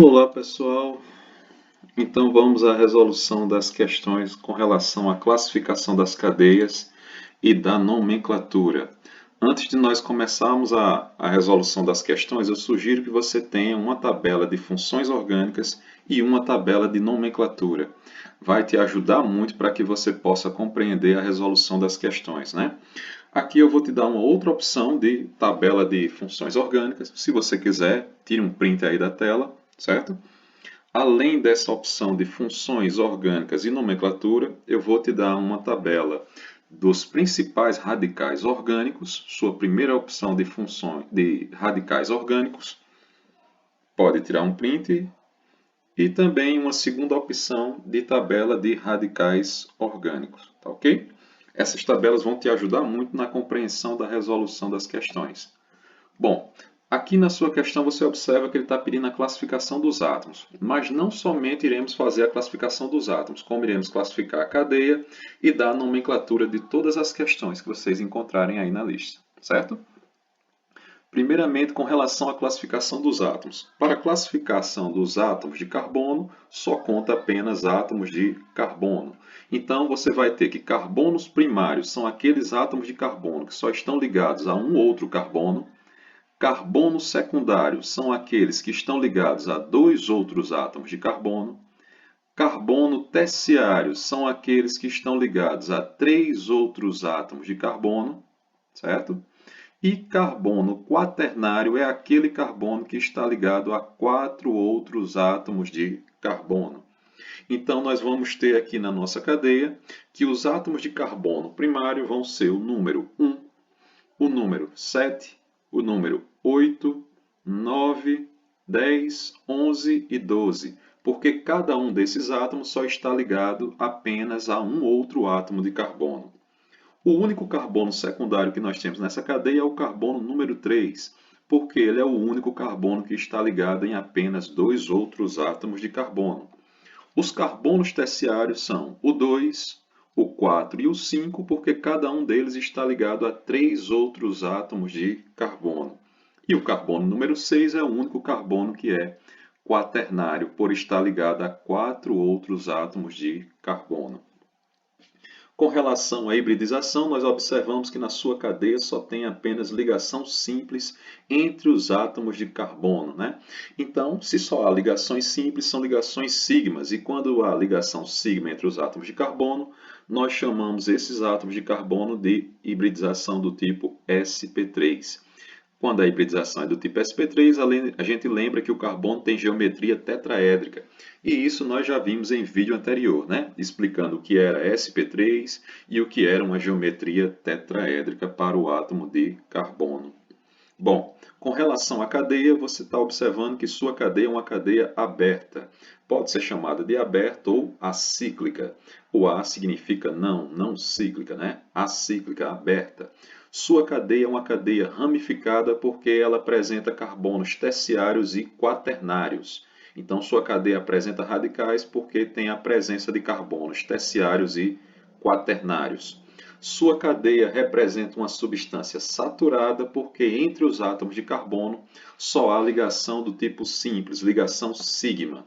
Olá, pessoal. Então vamos à resolução das questões com relação à classificação das cadeias e da nomenclatura. Antes de nós começarmos a resolução das questões, eu sugiro que você tenha uma tabela de funções orgânicas e uma tabela de nomenclatura. Vai te ajudar muito para que você possa compreender a resolução das questões, né? Aqui eu vou te dar uma outra opção de tabela de funções orgânicas. Se você quiser, tire um print aí da tela, certo? Além dessa opção de funções orgânicas e nomenclatura, eu vou te dar uma tabela dos principais radicais orgânicos, sua primeira opção de funções de radicais orgânicos, pode tirar um print, e também uma segunda opção de tabela de radicais orgânicos, tá ok? Essas tabelas vão te ajudar muito na compreensão da resolução das questões. Bom, aqui na sua questão você observa que ele está pedindo a classificação dos átomos, mas não somente iremos fazer a classificação dos átomos, como iremos classificar a cadeia e dar a nomenclatura de todas as questões que vocês encontrarem aí na lista, certo? Primeiramente, com relação à classificação dos átomos. Para a classificação dos átomos de carbono, só conta apenas átomos de carbono. Então, você vai ter que carbonos primários são aqueles átomos de carbono que só estão ligados a um outro carbono. Carbonos secundários são aqueles que estão ligados a dois outros átomos de carbono. Carbono terciário são aqueles que estão ligados a três outros átomos de carbono, certo? E carbono quaternário é aquele carbono que está ligado a quatro outros átomos de carbono. Então, nós vamos ter aqui na nossa cadeia que os átomos de carbono primário vão ser o número 1, o número 7, o número 8, 9, 10, 11 e 12, porque cada um desses átomos só está ligado apenas a um outro átomo de carbono. O único carbono secundário que nós temos nessa cadeia é o carbono número 3, porque ele é o único carbono que está ligado em apenas dois outros átomos de carbono. Os carbonos terciários são o 2, o 4 e o 5, porque cada um deles está ligado a três outros átomos de carbono. E o carbono número 6 é o único carbono que é quaternário, por estar ligado a quatro outros átomos de carbono. Com relação à hibridização, nós observamos que na sua cadeia só tem apenas ligação simples entre os átomos de carbono, né? Então, se só há ligações simples, são ligações sigmas, e quando há ligação sigma entre os átomos de carbono, nós chamamos esses átomos de carbono de hibridização do tipo sp3. Quando a hibridização é do tipo sp3, a gente lembra que o carbono tem geometria tetraédrica. E isso nós já vimos em vídeo anterior, né? Explicando o que era sp3 e o que era uma geometria tetraédrica para o átomo de carbono. Bom, com relação à cadeia, você está observando que sua cadeia é uma cadeia aberta. Pode ser chamada de aberta ou acíclica. O A significa não, não cíclica, né? Acíclica, aberta. Sua cadeia é uma cadeia ramificada porque ela apresenta carbonos terciários e quaternários. Então, sua cadeia apresenta radicais porque tem a presença de carbonos terciários e quaternários. Sua cadeia representa uma substância saturada porque entre os átomos de carbono só há ligação do tipo simples, ligação sigma.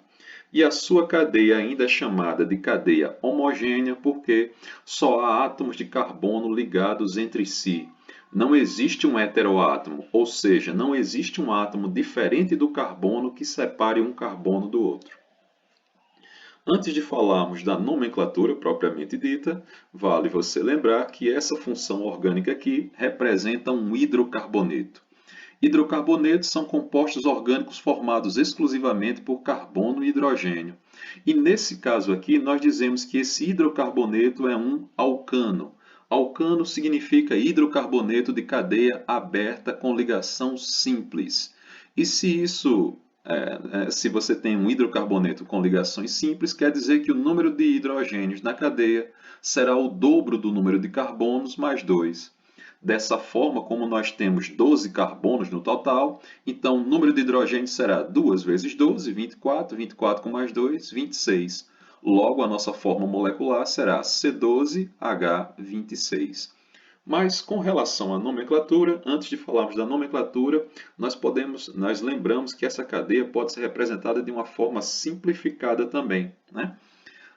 E a sua cadeia ainda é chamada de cadeia homogênea porque só há átomos de carbono ligados entre si. Não existe um heteroátomo, ou seja, não existe um átomo diferente do carbono que separe um carbono do outro. Antes de falarmos da nomenclatura propriamente dita, vale você lembrar que essa função orgânica aqui representa um hidrocarboneto. Hidrocarbonetos são compostos orgânicos formados exclusivamente por carbono e hidrogênio. E nesse caso aqui, nós dizemos que esse hidrocarboneto é um alcano. Alcano significa hidrocarboneto de cadeia aberta com ligação simples. E se você tem um hidrocarboneto com ligações simples, quer dizer que o número de hidrogênios na cadeia será o dobro do número de carbonos mais 2. Dessa forma, como nós temos 12 carbonos no total, então o número de hidrogênios será 2 vezes 12, 24, 24 com mais 2, 26. Logo, a nossa forma molecular será C12H26. Mas com relação à nomenclatura, antes de falarmos da nomenclatura, nós lembramos que essa cadeia pode ser representada de uma forma simplificada também, né?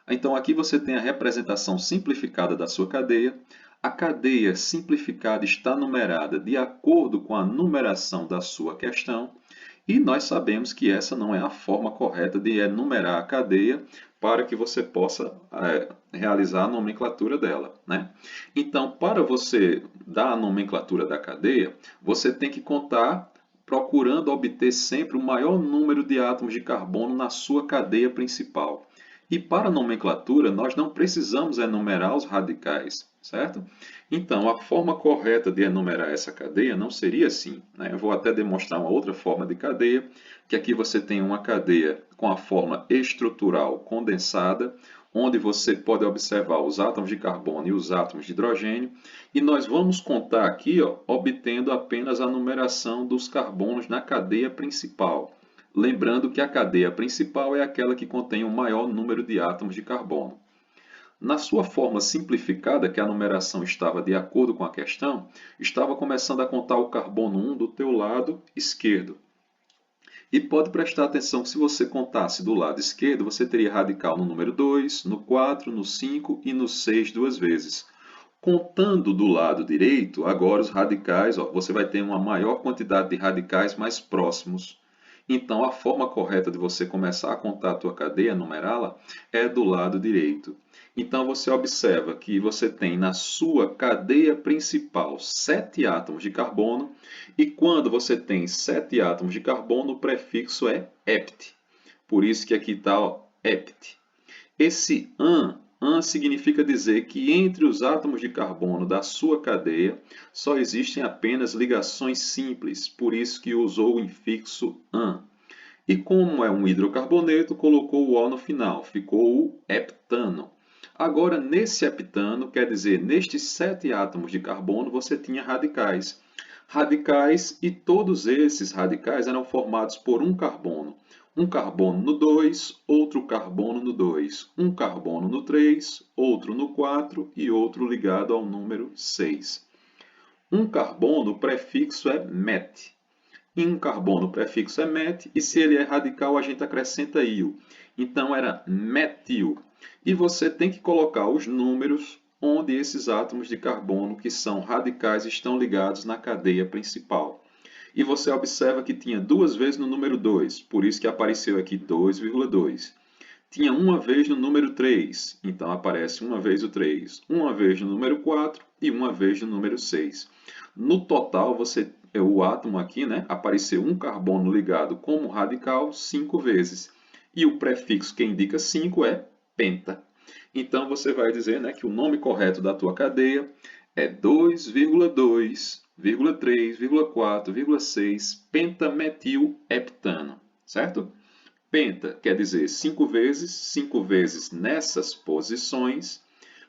Então aqui você tem a representação simplificada da sua cadeia. A cadeia simplificada está numerada de acordo com a numeração da sua questão. E nós sabemos que essa não é a forma correta de enumerar a cadeia para que você possa realizar a nomenclatura dela, né? Então, para você dar a nomenclatura da cadeia, você tem que contar procurando obter sempre o maior número de átomos de carbono na sua cadeia principal. E para a nomenclatura, nós não precisamos enumerar os radicais, certo? Então, a forma correta de enumerar essa cadeia não seria assim, né? Eu vou até demonstrar uma outra forma de cadeia, que aqui você tem uma cadeia com a forma estrutural condensada, onde você pode observar os átomos de carbono e os átomos de hidrogênio, e nós vamos contar aqui, ó, obtendo apenas a numeração dos carbonos na cadeia principal. Lembrando que a cadeia principal é aquela que contém o maior número de átomos de carbono. Na sua forma simplificada, que a numeração estava de acordo com a questão, estava começando a contar o carbono 1 do teu lado esquerdo. E pode prestar atenção que se você contasse do lado esquerdo, você teria radical no número 2, no 4, no 5 e no 6 duas vezes. Contando do lado direito, agora os radicais, ó, você vai ter uma maior quantidade de radicais mais próximos. Então, a forma correta de você começar a contar a tua cadeia, numerá-la, é do lado direito. Então, você observa que você tem na sua cadeia principal 7 átomos de carbono, e quando você tem 7 átomos de carbono, o prefixo é "-pt". Por isso que aqui está "-pt". Esse "an" significa dizer que entre os átomos de carbono da sua cadeia só existem apenas ligações simples, por isso que usou o infixo "an". E como é um hidrocarboneto, colocou o O no final, ficou o heptano. Agora, nesse heptano, quer dizer, nestes 7 átomos de carbono, você tinha radicais. Radicais, e todos esses radicais eram formados por um carbono. Um carbono no 2, outro carbono no 2, um carbono no 3, outro no 4 e outro ligado ao número 6. Um carbono, o prefixo é "met". Em um carbono, o prefixo é "met", e se ele é radical, a gente acrescenta "-il". Então era metil. E você tem que colocar os números onde esses átomos de carbono que são radicais estão ligados na cadeia principal. E você observa que tinha duas vezes no número 2, por isso que apareceu aqui 2,2. Tinha uma vez no número 3, então aparece uma vez o 3, uma vez no número 4 e uma vez no número 6. No total, o átomo aqui, né, apareceu um carbono ligado como radical 5 vezes. E o prefixo que indica 5 é penta. Então você vai dizer, né, que o nome correto da tua cadeia é 2,2,3,4,6 pentametilheptano, certo? Penta quer dizer 5 vezes nessas posições.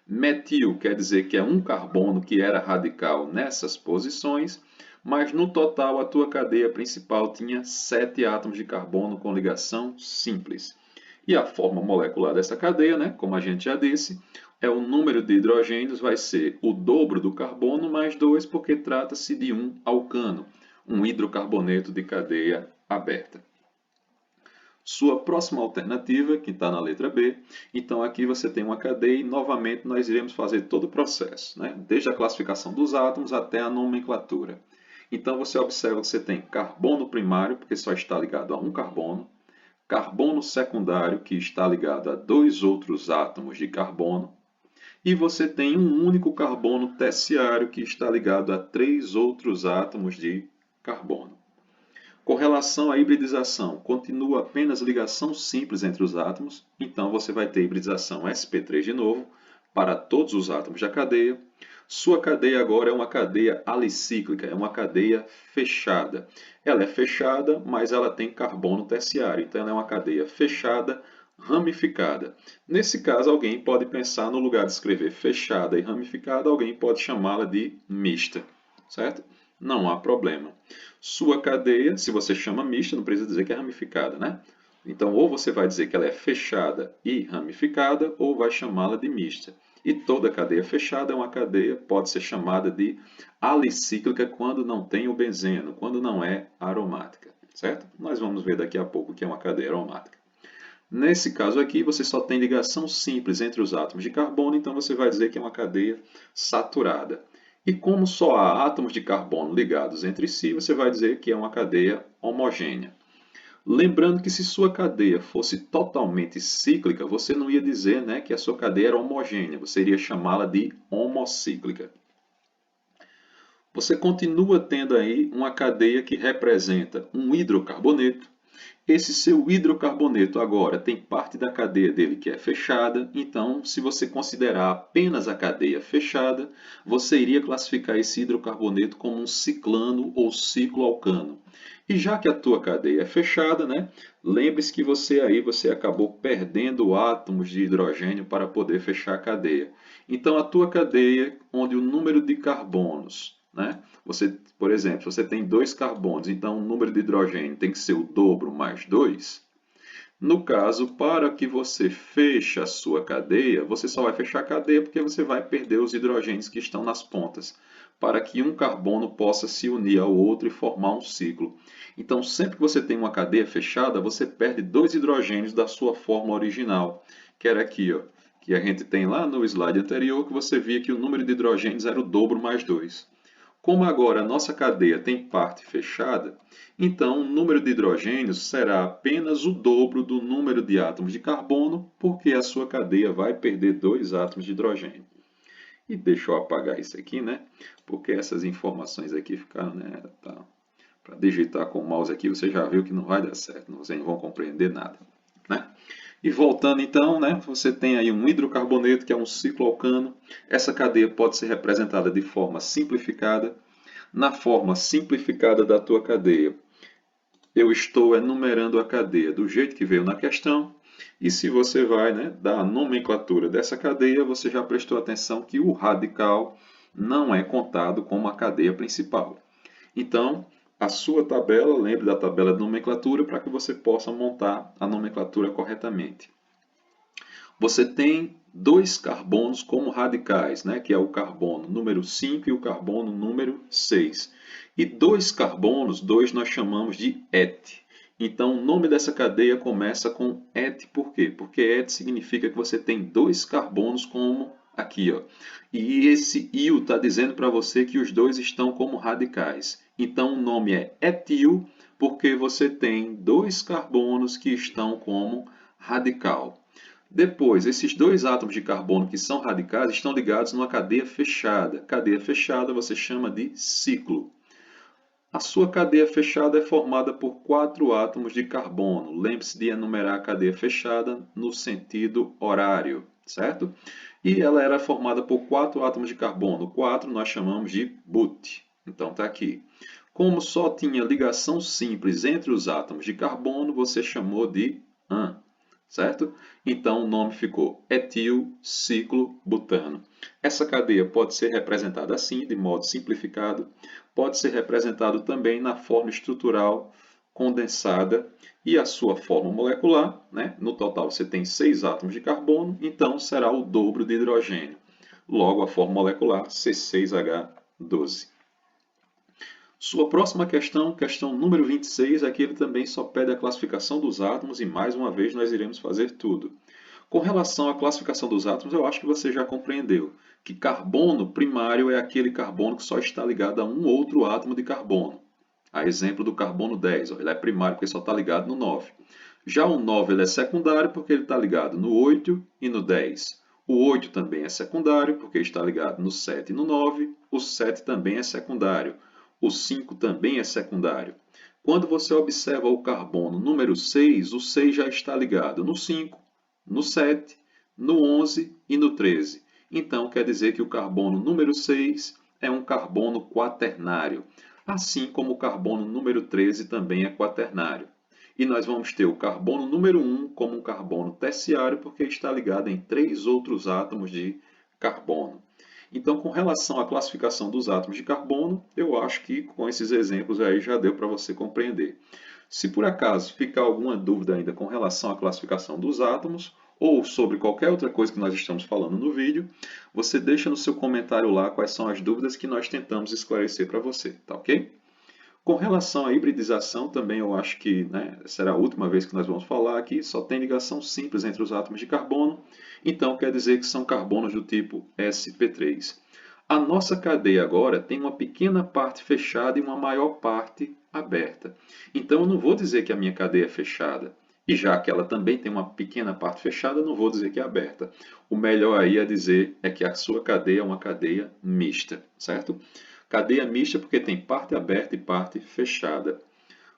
Metil quer dizer que é um carbono que era radical nessas posições, mas no total a tua cadeia principal tinha 7 átomos de carbono com ligação simples. E a forma molecular dessa cadeia, né, como a gente já disse, é o número de hidrogênios vai ser o dobro do carbono mais 2, porque trata-se de um alcano, um hidrocarboneto de cadeia aberta. Sua próxima alternativa, que está na letra B, então aqui você tem uma cadeia e novamente nós iremos fazer todo o processo, né? Desde a classificação dos átomos até a nomenclatura. Então você observa que você tem carbono primário, porque só está ligado a um carbono, carbono secundário, que está ligado a 2 outros átomos de carbono, e você tem um único carbono terciário, que está ligado a 3 outros átomos de carbono. Com relação à hibridização, continua apenas ligação simples entre os átomos, então você vai ter hibridização sp3 de novo para todos os átomos da cadeia. Sua cadeia agora é uma cadeia alicíclica, é uma cadeia fechada. Ela é fechada, mas ela tem carbono terciário, então ela é uma cadeia fechada, ramificada. Nesse caso, alguém pode pensar, no lugar de escrever fechada e ramificada, alguém pode chamá-la de mista, certo? Não há problema. Sua cadeia, se você chama mista, não precisa dizer que é ramificada, né? Então, ou você vai dizer que ela é fechada e ramificada, ou vai chamá-la de mista. E toda cadeia fechada é uma cadeia, pode ser chamada de alicíclica quando não tem o benzeno, quando não é aromática, certo? Nós vamos ver daqui a pouco o que é uma cadeia aromática. Nesse caso aqui, você só tem ligação simples entre os átomos de carbono, então você vai dizer que é uma cadeia saturada. E como só há átomos de carbono ligados entre si, você vai dizer que é uma cadeia homogênea. Lembrando que se sua cadeia fosse totalmente cíclica, você não ia dizer, né, que a sua cadeia era homogênea, você iria chamá-la de homocíclica. Você continua tendo aí uma cadeia que representa um hidrocarboneto. Esse seu hidrocarboneto agora tem parte da cadeia dele que é fechada, então se você considerar apenas a cadeia fechada, você iria classificar esse hidrocarboneto como um ciclano ou cicloalcano. E já que a tua cadeia é fechada, né, lembre-se que você acabou perdendo átomos de hidrogênio para poder fechar a cadeia. Então a tua cadeia, onde o número de carbonos, né, por exemplo, você tem 2 carbonos, então o número de hidrogênio tem que ser o dobro mais 2. No caso, para que você feche a sua cadeia, você só vai fechar a cadeia porque você vai perder os hidrogênios que estão nas pontas, para que um carbono possa se unir ao outro e formar um ciclo. Então, sempre que você tem uma cadeia fechada, você perde 2 hidrogênios da sua forma original, que era aqui, ó, que a gente tem lá no slide anterior, que você via que o número de hidrogênios era o dobro mais 2. Como agora a nossa cadeia tem parte fechada, então o número de hidrogênios será apenas o dobro do número de átomos de carbono, porque a sua cadeia vai perder 2 átomos de hidrogênio. E deixa eu apagar isso aqui, né? Porque essas informações aqui ficaram, né? Tá. Para digitar com o mouse aqui, você já viu que não vai dar certo, vocês não vão compreender nada, né? E voltando então, né, você tem aí um hidrocarboneto, que é um cicloalcano. Essa cadeia pode ser representada de forma simplificada. Na forma simplificada da tua cadeia, eu estou enumerando a cadeia do jeito que veio na questão. E se você vai, né, dar a nomenclatura dessa cadeia, você já prestou atenção que o radical não é contado como a cadeia principal. Então, a sua tabela, lembre da tabela de nomenclatura para que você possa montar a nomenclatura corretamente. Você tem 2 carbonos como radicais, né, que é o carbono número 5 e o carbono número 6. E 2 carbonos, 2 nós chamamos de ete. Então, o nome dessa cadeia começa com ete, por quê? Porque ete significa que você tem 2 carbonos como aqui, ó. E esse íon está dizendo para você que os dois estão como radicais. Então, o nome é etil, porque você tem 2 carbonos que estão como radical. Depois, esses 2 átomos de carbono que são radicais estão ligados numa cadeia fechada. Cadeia fechada você chama de ciclo. A sua cadeia fechada é formada por 4 átomos de carbono. Lembre-se de enumerar a cadeia fechada no sentido horário, certo? E ela era formada por 4 átomos de carbono. 4 nós chamamos de but. Então está aqui. Como só tinha ligação simples entre os átomos de carbono, você chamou de an. Certo? Então o nome ficou etil-ciclo-butano. Essa cadeia pode ser representada assim, de modo simplificado, pode ser representado também na forma estrutural condensada e a sua forma molecular, né? No total você tem 6 átomos de carbono, então será o dobro de hidrogênio. Logo a forma molecular C6H12. Sua próxima questão, questão número 26, aqui ele também só pede a classificação dos átomos e mais uma vez nós iremos fazer tudo. Com relação à classificação dos átomos, eu acho que você já compreendeu que carbono primário é aquele carbono que só está ligado a um outro átomo de carbono. A exemplo do carbono 10, ele é primário porque só está ligado no 9. Já o 9 ele é secundário porque ele está ligado no 8 e no 10. O 8 também é secundário porque está ligado no 7 e no 9. O 7 também é secundário. O 5 também é secundário. Quando você observa o carbono número 6, o 6 já está ligado no 5, no 7, no 11 e no 13. Então, quer dizer que o carbono número 6 é um carbono quaternário, assim como o carbono número 13 também é quaternário. E nós vamos ter o carbono número 1 como um carbono terciário, porque está ligado em 3 outros átomos de carbono. Então, com relação à classificação dos átomos de carbono, eu acho que com esses exemplos aí já deu para você compreender. Se por acaso ficar alguma dúvida ainda com relação à classificação dos átomos, ou sobre qualquer outra coisa que nós estamos falando no vídeo, você deixa no seu comentário lá quais são as dúvidas que nós tentamos esclarecer para você, tá ok? Com relação à hibridização, também eu acho que, né, será a última vez que nós vamos falar aqui, só tem ligação simples entre os átomos de carbono, então quer dizer que são carbonos do tipo sp3. A nossa cadeia agora tem uma pequena parte fechada e uma maior parte aberta. Então eu não vou dizer que a minha cadeia é fechada. E já que ela também tem uma pequena parte fechada, não vou dizer que é aberta. O melhor aí é dizer é que a sua cadeia é uma cadeia mista, certo? Cadeia mista porque tem parte aberta e parte fechada.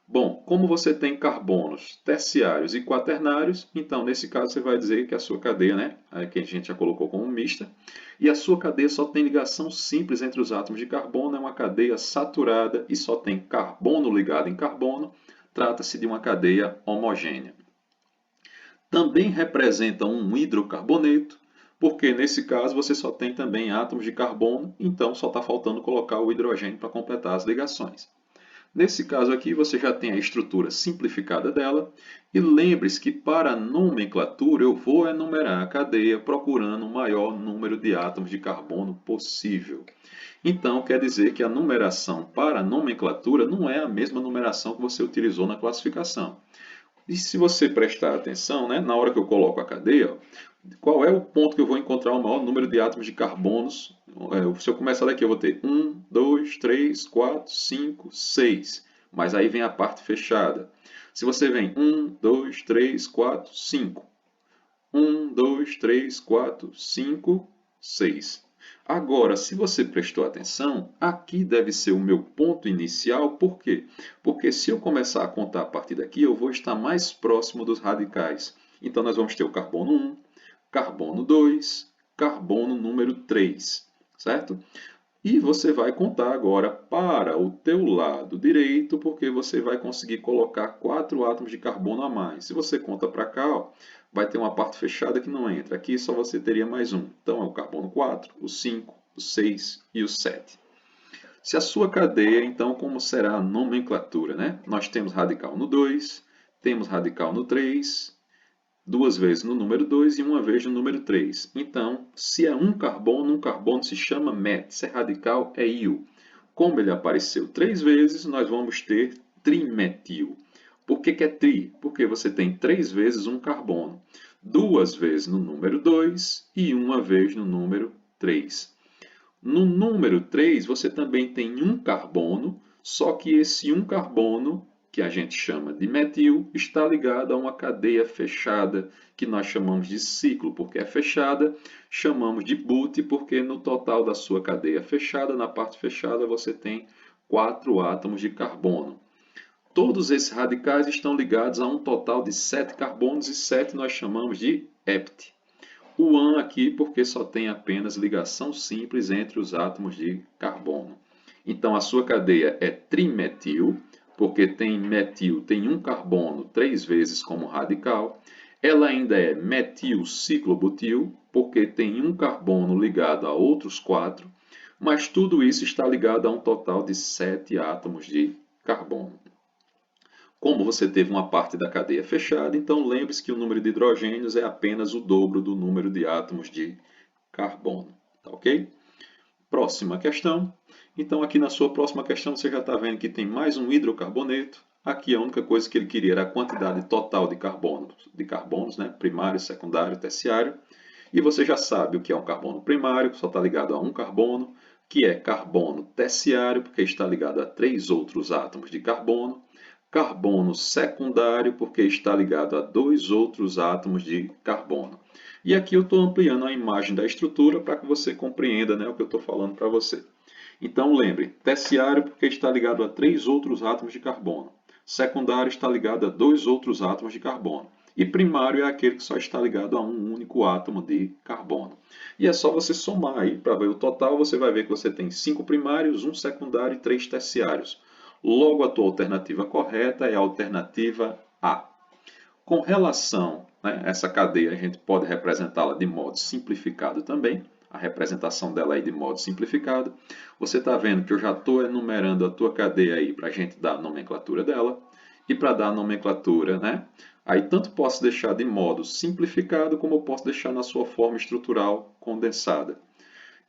Bom, como você tem carbonos terciários e quaternários, então nesse caso você vai dizer que a sua cadeia, né, que a gente já colocou como mista, e a sua cadeia só tem ligação simples entre os átomos de carbono, é uma cadeia saturada e só tem carbono ligado em carbono, trata-se de uma cadeia homogênea. Também representa um hidrocarboneto, porque nesse caso você só tem também átomos de carbono, então só está faltando colocar o hidrogênio para completar as ligações. Nesse caso aqui, você já tem a estrutura simplificada dela. E lembre-se que para a nomenclatura eu vou enumerar a cadeia procurando o maior número de átomos de carbono possível. Então, quer dizer que a numeração para a nomenclatura não é a mesma numeração que você utilizou na classificação. E se você prestar atenção, né, na hora que eu coloco a cadeia, qual é o ponto que eu vou encontrar o maior número de átomos de carbonos? Se eu começar daqui, eu vou ter 1, 2, 3, 4, 5, 6. Mas aí vem a parte fechada. Se você vem 1, 2, 3, 4, 5. 1, 2, 3, 4, 5, 6. Agora, se você prestou atenção, aqui deve ser o meu ponto inicial. Por quê? Porque se eu começar a contar a partir daqui, eu vou estar mais próximo dos radicais. Então, nós vamos ter o carbono 1, carbono 2, carbono número 3, certo? E você vai contar agora para o teu lado direito, porque você vai conseguir colocar 4 átomos de carbono a mais. Se você conta para cá, ó, vai ter uma parte fechada que não entra. Aqui só você teria mais um. Então é o carbono 4, o 5, o 6 e o 7. Se a sua cadeia, então, como será a nomenclatura, né? Nós temos radical no 2, temos radical no 3, duas vezes no número 2 e uma vez no número 3. Então, se é um carbono se chama met. Se é radical, é íon. Como ele apareceu 3 vezes, nós vamos ter trimetil. Por que é tri? Porque você tem 3 vezes um carbono. 2 vezes no número 2 e uma vez no número 3. No número 3, você também tem um carbono, só que esse um carbono que a gente chama de metil, está ligado a uma cadeia fechada, que nós chamamos de ciclo, porque é fechada, chamamos de but, porque no total da sua cadeia fechada, na parte fechada, você tem 4 átomos de carbono. Todos esses radicais estão ligados a um total de 7 carbonos, e 7 nós chamamos de hept. O an aqui, porque só tem apenas ligação simples entre os átomos de carbono. Então, a sua cadeia é trimetil, porque tem metil, tem um carbono 3 vezes como radical. Ela ainda é metil-ciclobutil, porque tem um carbono ligado a outros 4, mas tudo isso está ligado a um total de 7 átomos de carbono. Como você teve uma parte da cadeia fechada, então lembre-se que o número de hidrogênios é apenas o dobro do número de átomos de carbono. Tá ok? Próxima questão. Então, aqui na sua próxima questão, você já está vendo que tem mais um hidrocarboneto. Aqui a única coisa que ele queria era a quantidade total de carbonos, né? Primário, secundário, terciário. E você já sabe o que é um carbono primário, que só está ligado a um carbono, que é carbono terciário, porque está ligado a 3 outros átomos de carbono. Carbono secundário, porque está ligado a 2 outros átomos de carbono. E aqui eu estou ampliando a imagem da estrutura para que você compreenda, né, o que eu estou falando para você. Então lembre, terciário porque está ligado a 3 outros átomos de carbono. Secundário está ligado a 2 outros átomos de carbono. E primário é aquele que só está ligado a um único átomo de carbono. E é só você somar aí para ver o total, você vai ver que você tem 5 primários, 1 secundário e 3 terciários. Logo, a tua alternativa correta é a alternativa A. Com relação a essa cadeia, a gente pode representá-la de modo simplificado também. A representação dela aí de modo simplificado. Você está vendo que eu já estou enumerando a tua cadeia aí para a gente dar a nomenclatura dela. E para dar a nomenclatura, né? Aí tanto posso deixar de modo simplificado, como eu posso deixar na sua forma estrutural condensada.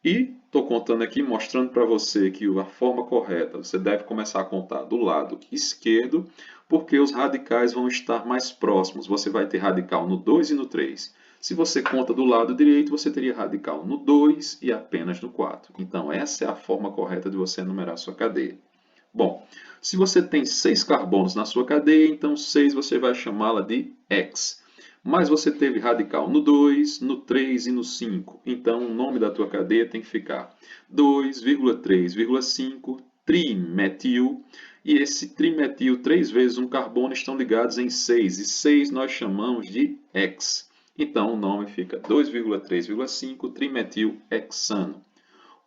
E estou contando aqui, mostrando para você que a forma correta, você deve começar a contar do lado esquerdo, porque os radicais vão estar mais próximos. Você vai ter radical no 2 e no 3. Se você conta do lado direito, você teria radical no 2 e apenas no 4. Então, essa é a forma correta de você enumerar a sua cadeia. Bom, se você tem 6 carbonos na sua cadeia, então 6 você vai chamá-la de X. Mas você teve radical no 2, no 3 e no 5. Então o nome da tua cadeia tem que ficar 2,3,5 trimetil. E esse trimetil, 3 vezes um carbono, estão ligados em 6. E 6 nós chamamos de X. Então o nome fica 2,3,5 trimetil hexano.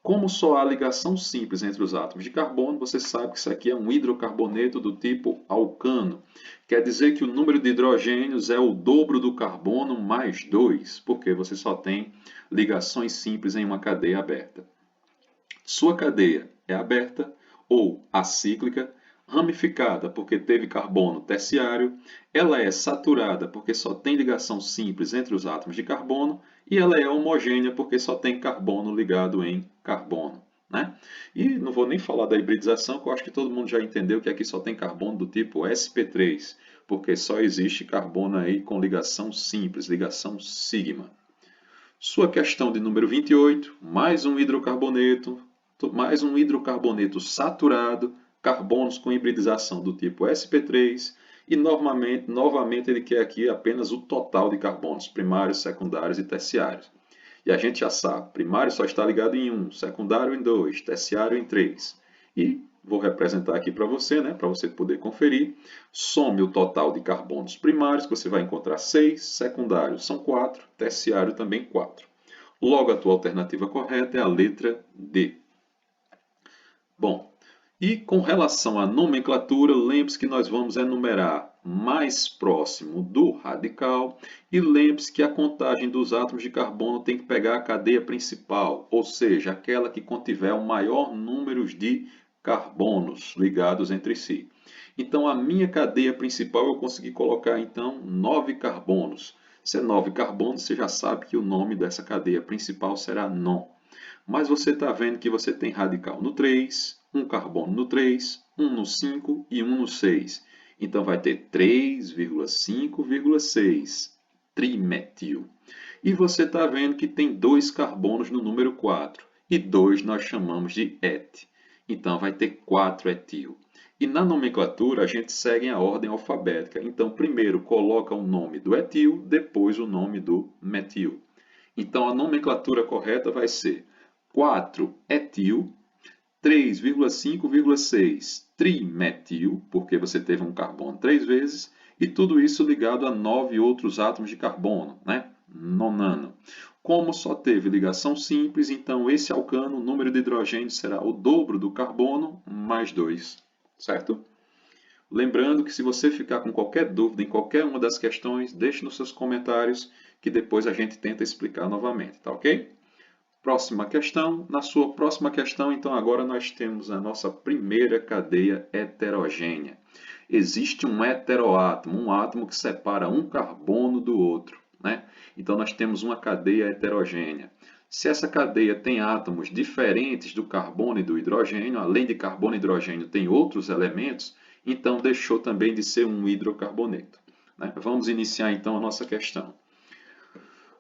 Como só há ligação simples entre os átomos de carbono, você sabe que isso aqui é um hidrocarboneto do tipo alcano. Quer dizer que o número de hidrogênios é o dobro do carbono mais 2, porque você só tem ligações simples em uma cadeia aberta. Sua cadeia é aberta ou acíclica, ramificada porque teve carbono terciário, ela é saturada porque só tem ligação simples entre os átomos de carbono e ela é homogênea porque só tem carbono ligado em carbono. Né? E não vou nem falar da hibridização, que eu acho que todo mundo já entendeu que aqui só tem carbono do tipo sp3, porque só existe carbono aí com ligação simples, ligação sigma. Sua questão de número 28, mais um hidrocarboneto saturado, carbonos com hibridização do tipo sp3, e novamente ele quer aqui apenas o total de carbonos primários, secundários e terciários. E a gente já sabe, primário só está ligado em 1, secundário em 2, terciário em 3. E vou representar aqui para você, né, para você poder conferir. Some o total de carbonos primários, que você vai encontrar 6, secundários são 4, terciário também 4. Logo, a tua alternativa correta é a letra D. Bom, e com relação à nomenclatura, lembre-se que nós vamos enumerar mais próximo do radical e lembre-se que a contagem dos átomos de carbono tem que pegar a cadeia principal, ou seja, aquela que contiver o maior número de carbonos ligados entre si. Então, a minha cadeia principal eu consegui colocar então 9 carbonos. Se é 9 carbonos, você já sabe que o nome dessa cadeia principal será NON. Mas você está vendo que você tem radical no 3, um carbono no 3, um no 5 e um no 6. Então vai ter 3,5,6 trimetil. E você está vendo que tem 2 carbonos no número 4. E 2 nós chamamos de et. Então vai ter 4-etil. E na nomenclatura a gente segue a ordem alfabética. Então primeiro coloca o nome do etil, depois o nome do metil. Então a nomenclatura correta vai ser 4-etil, 3,5,6 trimetil, porque você teve um carbono 3 vezes, e tudo isso ligado a 9 outros átomos de carbono, né? Nonano. Como só teve ligação simples, então esse alcano, o número de hidrogênio será o dobro do carbono mais 2, certo? Lembrando que se você ficar com qualquer dúvida em qualquer uma das questões, deixe nos seus comentários que depois a gente tenta explicar novamente, tá ok? Próxima questão. Na sua próxima questão, então, agora nós temos a nossa primeira cadeia heterogênea. Existe um heteroátomo, um átomo que separa um carbono do outro, né? Então, nós temos uma cadeia heterogênea. Se essa cadeia tem átomos diferentes do carbono e do hidrogênio, além de carbono e hidrogênio tem outros elementos, então deixou também de ser um hidrocarboneto, né? Vamos iniciar então a nossa questão.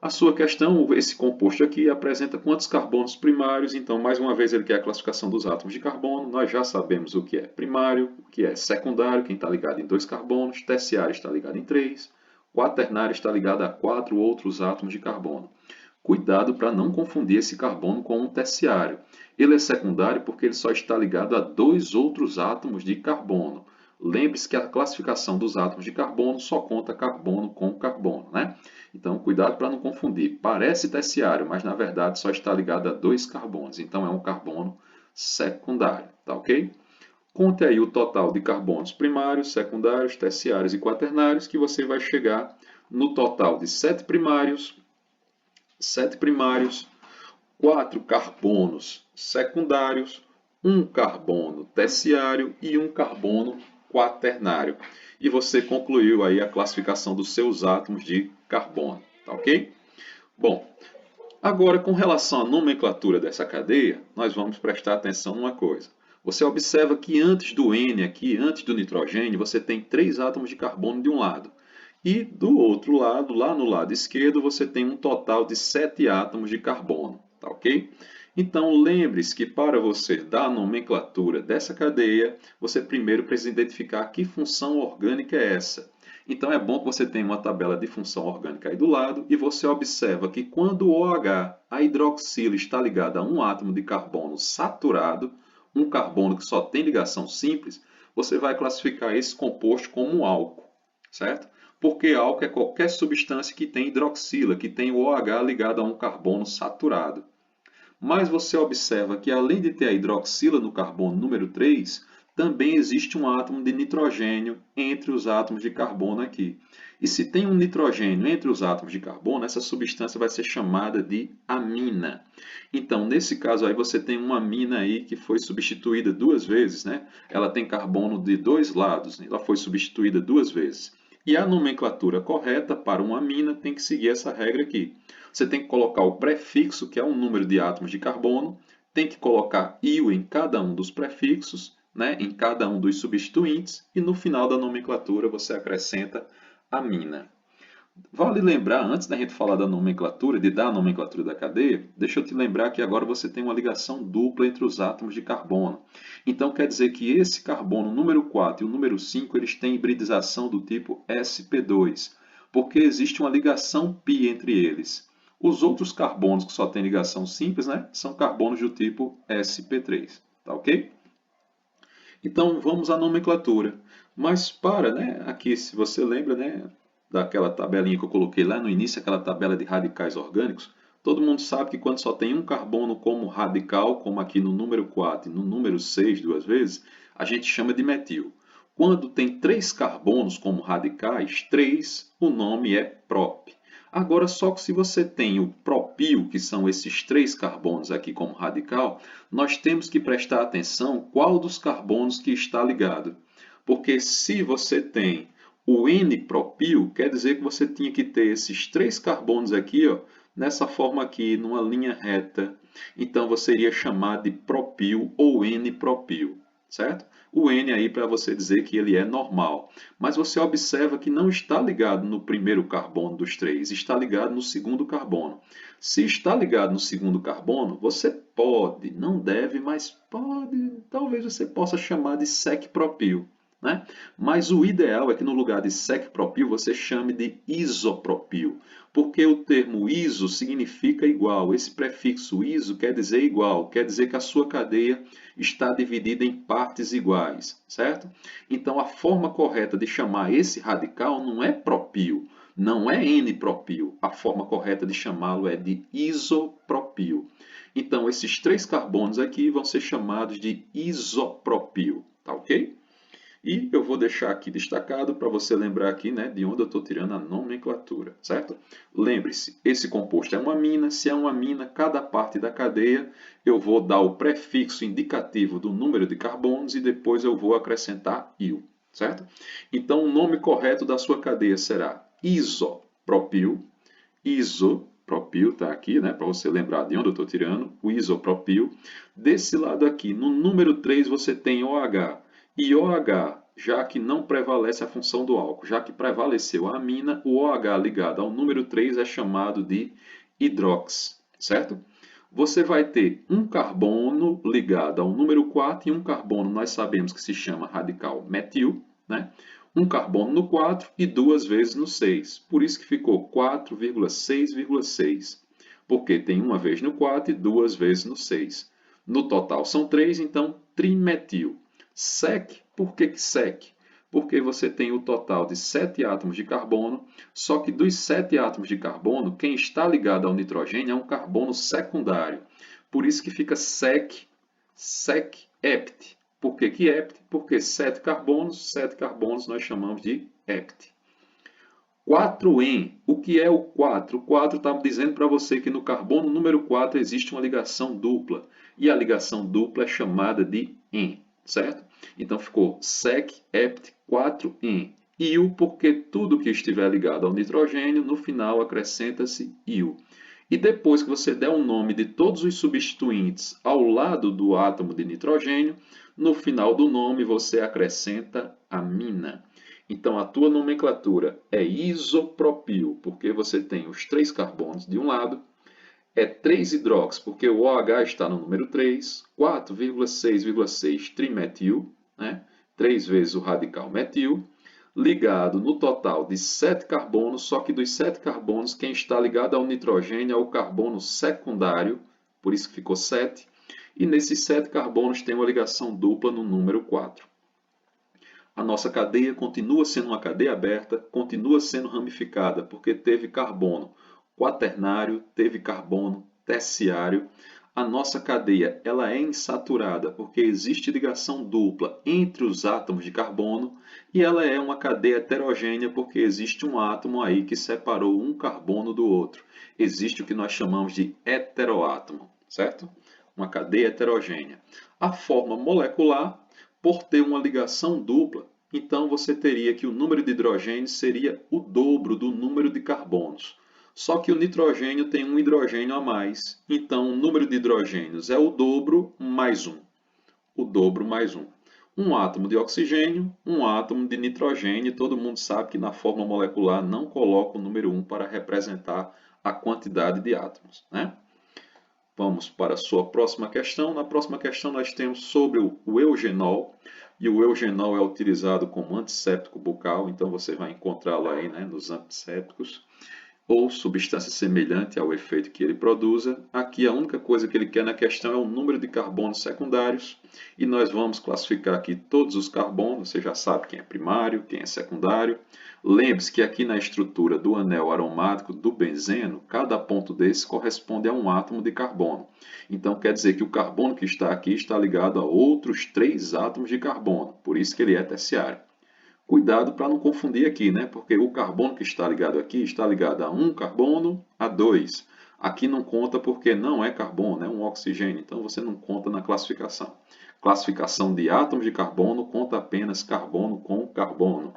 A sua questão, esse composto aqui, apresenta quantos carbonos primários? Então, mais uma vez, ele quer a classificação dos átomos de carbono. Nós já sabemos o que é primário, o que é secundário, quem está ligado em 2 carbonos, terciário está ligado em 3, quaternário está ligado a 4 outros átomos de carbono. Cuidado para não confundir esse carbono com um terciário. Ele é secundário porque ele só está ligado a 2 outros átomos de carbono. Lembre-se que a classificação dos átomos de carbono só conta carbono com carbono, né? Então, cuidado para não confundir. Parece terciário, mas na verdade só está ligado a 2 carbonos. Então, é um carbono secundário, tá ok? Conte aí o total de carbonos primários, secundários, terciários e quaternários, que você vai chegar no total de 7 primários, 4 carbonos secundários, 1 carbono terciário e 1 carbono quaternário. E você concluiu aí a classificação dos seus átomos de carbono, tá ok? Bom, agora com relação à nomenclatura dessa cadeia, nós vamos prestar atenção numa coisa. Você observa que antes do N aqui, antes do nitrogênio, você tem 3 átomos de carbono de um lado. E do outro lado, lá no lado esquerdo, você tem um total de 7 átomos de carbono, tá ok? Então lembre-se que para você dar a nomenclatura dessa cadeia, você primeiro precisa identificar que função orgânica é essa. Então é bom que você tenha uma tabela de função orgânica aí do lado e você observa que quando o OH, a hidroxila, está ligada a um átomo de carbono saturado, um carbono que só tem ligação simples, você vai classificar esse composto como um álcool, certo? Porque álcool é qualquer substância que tem hidroxila, que tem o OH ligado a um carbono saturado. Mas você observa que além de ter a hidroxila no carbono número 3, também existe um átomo de nitrogênio entre os átomos de carbono aqui. E se tem um nitrogênio entre os átomos de carbono, essa substância vai ser chamada de amina. Então, nesse caso aí, você tem uma amina aí que foi substituída 2 vezes, né? Ela tem carbono de 2 lados, ela foi substituída 2 vezes. E a nomenclatura correta para uma amina tem que seguir essa regra aqui. Você tem que colocar o prefixo, que é um número de átomos de carbono, tem que colocar "-io" em cada um dos prefixos, né, em cada um dos substituintes, e no final da nomenclatura você acrescenta amina. Vale lembrar, antes da gente falar da nomenclatura, de dar a nomenclatura da cadeia, deixa eu te lembrar que agora você tem uma ligação dupla entre os átomos de carbono. Então quer dizer que esse carbono número 4 e o número 5 eles têm hibridização do tipo sp2, porque existe uma ligação π entre eles. Os outros carbonos que só têm ligação simples, né, são carbonos do tipo sp3, tá ok? Então vamos à nomenclatura. Mas para, né, aqui se você lembra, né, daquela tabelinha que eu coloquei lá no início, aquela tabela de radicais orgânicos, todo mundo sabe que quando só tem um carbono como radical, como aqui no número 4 e no número 6 duas vezes, a gente chama de metil. Quando tem 3 carbonos como radicais, 3, o nome é prop. Agora, só que se você tem o propil, que são esses 3 carbonos aqui como radical, nós temos que prestar atenção qual dos carbonos que está ligado. Porque se você tem o N-propil, quer dizer que você tinha que ter esses 3 carbonos aqui, ó, nessa forma aqui, numa linha reta. Então você iria chamar de propil ou N-propil, certo? O N aí para você dizer que ele é normal. Mas você observa que não está ligado no primeiro carbono dos 3, está ligado no segundo carbono. Se está ligado no segundo carbono, você pode, não deve, mas pode, talvez você possa chamar de sec-propil, né? Mas o ideal é que no lugar de sec-propil você chame de isopropil, porque o termo iso significa igual. Esse prefixo iso quer dizer igual, quer dizer que a sua cadeia está dividida em partes iguais, certo? Então a forma correta de chamar esse radical não é propil, não é N-propil. A forma correta de chamá-lo é de isopropil. Então esses 3 carbonos aqui vão ser chamados de isopropil, tá ok? E eu vou deixar aqui destacado para você lembrar aqui, né, de onde eu estou tirando a nomenclatura, certo? Lembre-se, esse composto é uma amina. Se é uma amina, cada parte da cadeia eu vou dar o prefixo indicativo do número de carbonos e depois eu vou acrescentar "-io", certo? Então o nome correto da sua cadeia será isopropil, isopropil, está aqui, né, para você lembrar de onde eu estou tirando, o isopropil. Desse lado aqui, no número 3, você tem OH. E OH, já que não prevalece a função do álcool, já que prevaleceu a amina, o OH ligado ao número 3 é chamado de hidrox, certo? Você vai ter um carbono ligado ao número 4 e um carbono nós sabemos que se chama radical metil, né? Um carbono no 4 e 2 vezes no 6. Por isso que ficou 4,6,6. Porque tem uma vez no 4 e 2 vezes no 6. No total são 3, então trimetil. Sec, por que sec? Porque você tem o total de 7 átomos de carbono, só que dos 7 átomos de carbono, quem está ligado ao nitrogênio é um carbono secundário. Por isso que fica sec, sec-ept. Por que ept? Porque 7 carbonos nós chamamos de ept. 4-en. O que é o 4? O 4 está dizendo para você que no carbono número 4 existe uma ligação dupla. E a ligação dupla é chamada de en, certo? Então ficou sec-hept-4-en. IU, porque tudo que estiver ligado ao nitrogênio, no final acrescenta-se IU. E depois que você der o nome de todos os substituintes ao lado do átomo de nitrogênio, no final do nome você acrescenta amina. Então a tua nomenclatura é isopropil, porque você tem os 3 carbonos de um lado, é 3-hidrox, porque o OH está no número 3, 4,6,6 trimetil, né? 3 vezes o radical metil, ligado no total de 7 carbonos, só que dos 7 carbonos, quem está ligado ao nitrogênio é o carbono secundário, por isso que ficou 7, e nesses 7 carbonos tem uma ligação dupla no número 4. A nossa cadeia continua sendo uma cadeia aberta, continua sendo ramificada, porque teve carbono quaternário, teve carbono terciário. A nossa cadeia ela é insaturada porque existe ligação dupla entre os átomos de carbono e ela é uma cadeia heterogênea porque existe um átomo aí que separou um carbono do outro. Existe o que nós chamamos de heteroátomo, certo? Uma cadeia heterogênea. A forma molecular, por ter uma ligação dupla, então você teria que o número de hidrogênios seria o dobro do número de carbonos. Só que o nitrogênio tem um hidrogênio a mais, então o número de hidrogênios é o dobro mais um. O dobro mais um. Um átomo de oxigênio, um átomo de nitrogênio. Todo mundo sabe que na forma molecular não coloca o número 1 para representar a quantidade de átomos, né? Vamos para a sua próxima questão. Na próxima questão nós temos sobre o eugenol. E o eugenol é utilizado como antisséptico bucal, então você vai encontrá-lo aí, né, nos antissépticos ou substância semelhante ao efeito que ele produza. Aqui a única coisa que ele quer na questão é o número de carbonos secundários e nós vamos classificar aqui todos os carbonos, você já sabe quem é primário, quem é secundário. Lembre-se que aqui na estrutura do anel aromático do benzeno, cada ponto desse corresponde a um átomo de carbono. Então quer dizer que o carbono que está aqui está ligado a outros 3 átomos de carbono, por isso que ele é terciário. Cuidado para não confundir aqui, né? Porque o carbono que está ligado aqui está ligado a um carbono, a 2. Aqui não conta porque não é carbono, é um oxigênio, então você não conta na classificação. Classificação de átomos de carbono conta apenas carbono com carbono.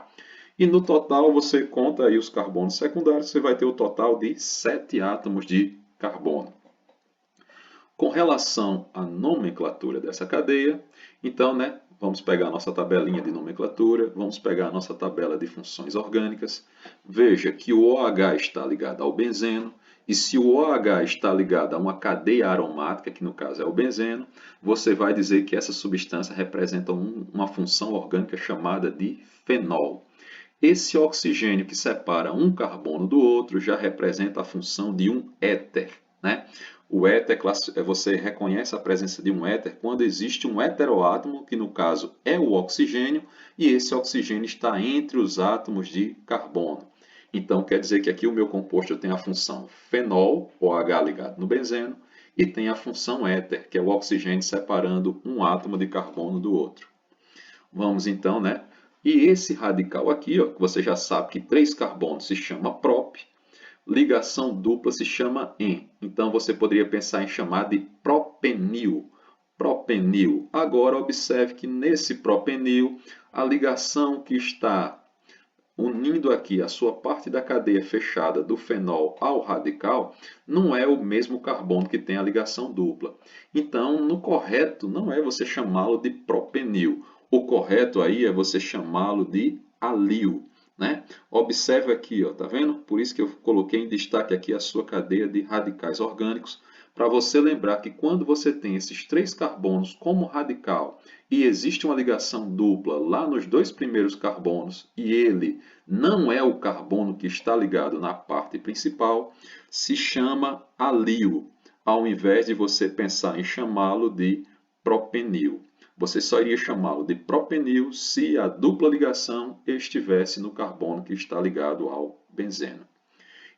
E no total você conta aí os carbonos secundários, você vai ter o total de 7 átomos de carbono. Com relação à nomenclatura dessa cadeia, então, né, vamos pegar a nossa tabelinha de nomenclatura, vamos pegar a nossa tabela de funções orgânicas. Veja que o OH está ligado ao benzeno, e se o OH está ligado a uma cadeia aromática, que no caso é o benzeno, você vai dizer que essa substância representa uma função orgânica chamada de fenol. Esse oxigênio que separa um carbono do outro já representa a função de um éter, né? O éter, você reconhece a presença de um éter quando existe um heteroátomo, que no caso é o oxigênio, e esse oxigênio está entre os átomos de carbono. Então, quer dizer que aqui o meu composto tem a função fenol, OH ligado no benzeno, e tem a função éter, que é o oxigênio separando um átomo de carbono do outro. Vamos então, né? E esse radical aqui, ó, que você já sabe que 3 carbonos se chama prop, ligação dupla se chama en. Então você poderia pensar em chamar de propenil. Propenil. Agora observe que nesse propenil, a ligação que está unindo aqui a sua parte da cadeia fechada do fenol ao radical, não é o mesmo carbono que tem a ligação dupla. Então, no correto não é você chamá-lo de propenil. O correto aí é você chamá-lo de alil, né? Observe aqui, ó, tá vendo? Por isso que eu coloquei em destaque aqui a sua cadeia de radicais orgânicos, para você lembrar que quando você tem esses 3 carbonos como radical e existe uma ligação dupla lá nos 2 primeiros carbonos e ele não é o carbono que está ligado na parte principal, se chama alil, ao invés de você pensar em chamá-lo de propenil. Você só iria chamá-lo de propenil se a dupla ligação estivesse no carbono que está ligado ao benzeno.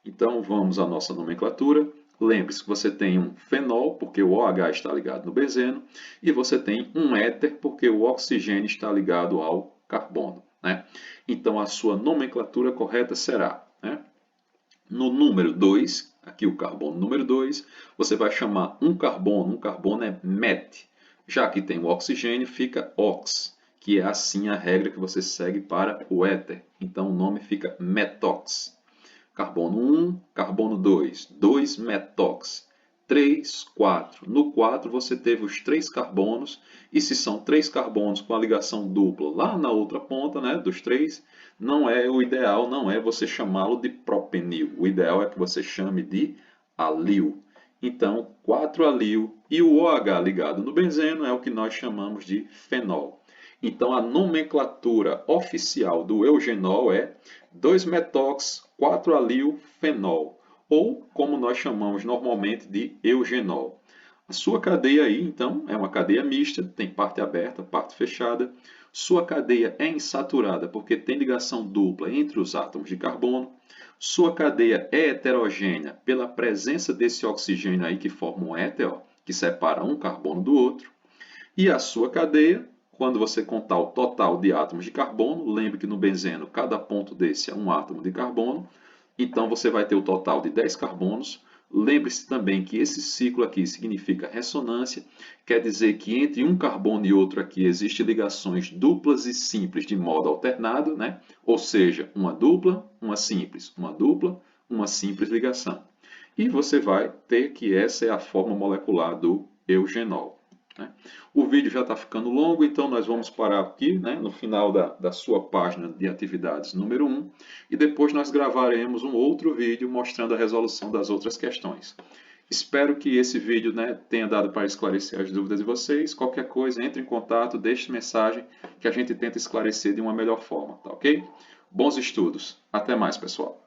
Então vamos à nossa nomenclatura. Lembre-se que você tem um fenol, porque o OH está ligado no benzeno, e você tem um éter, porque o oxigênio está ligado ao carbono, né? Então a sua nomenclatura correta será, né? No número 2, aqui o carbono número 2, você vai chamar um carbono é met. Já que tem o oxigênio, fica ox, que é assim a regra que você segue para o éter. Então o nome fica metox. Carbono 1, carbono 2, 2 metox. 3, 4. No 4 você teve os 3 carbonos, e se são 3 carbonos com a ligação dupla lá na outra ponta, né, dos 3, não é o ideal, não é você chamá-lo de propenil. O ideal é que você chame de alil. Então, 4-alil e o OH ligado no benzeno é o que nós chamamos de fenol. Então, a nomenclatura oficial do eugenol é 2-metox 4-alil fenol, ou como nós chamamos normalmente de eugenol. A sua cadeia aí, então, é uma cadeia mista, tem parte aberta, parte fechada. Sua cadeia é insaturada porque tem ligação dupla entre os átomos de carbono. Sua cadeia é heterogênea pela presença desse oxigênio aí que forma um éter, que separa um carbono do outro. E a sua cadeia, quando você contar o total de átomos de carbono, lembre que no benzeno cada ponto desse é um átomo de carbono, então você vai ter o total de 10 carbonos. Lembre-se também que esse ciclo aqui significa ressonância, quer dizer que entre um carbono e outro aqui existem ligações duplas e simples de modo alternado, né? Ou seja, uma dupla, uma simples, uma dupla, uma simples ligação. E você vai ter que essa é a forma molecular do eugenol. Né? O vídeo já está ficando longo, então nós vamos parar aqui, né, no final da sua página de atividades número 1, e depois nós gravaremos um outro vídeo mostrando a resolução das outras questões. Espero que esse vídeo, né, tenha dado para esclarecer as dúvidas de vocês. Qualquer coisa, entre em contato, deixe mensagem que a gente tenta esclarecer de uma melhor forma, tá ok? Bons estudos. Até mais, pessoal.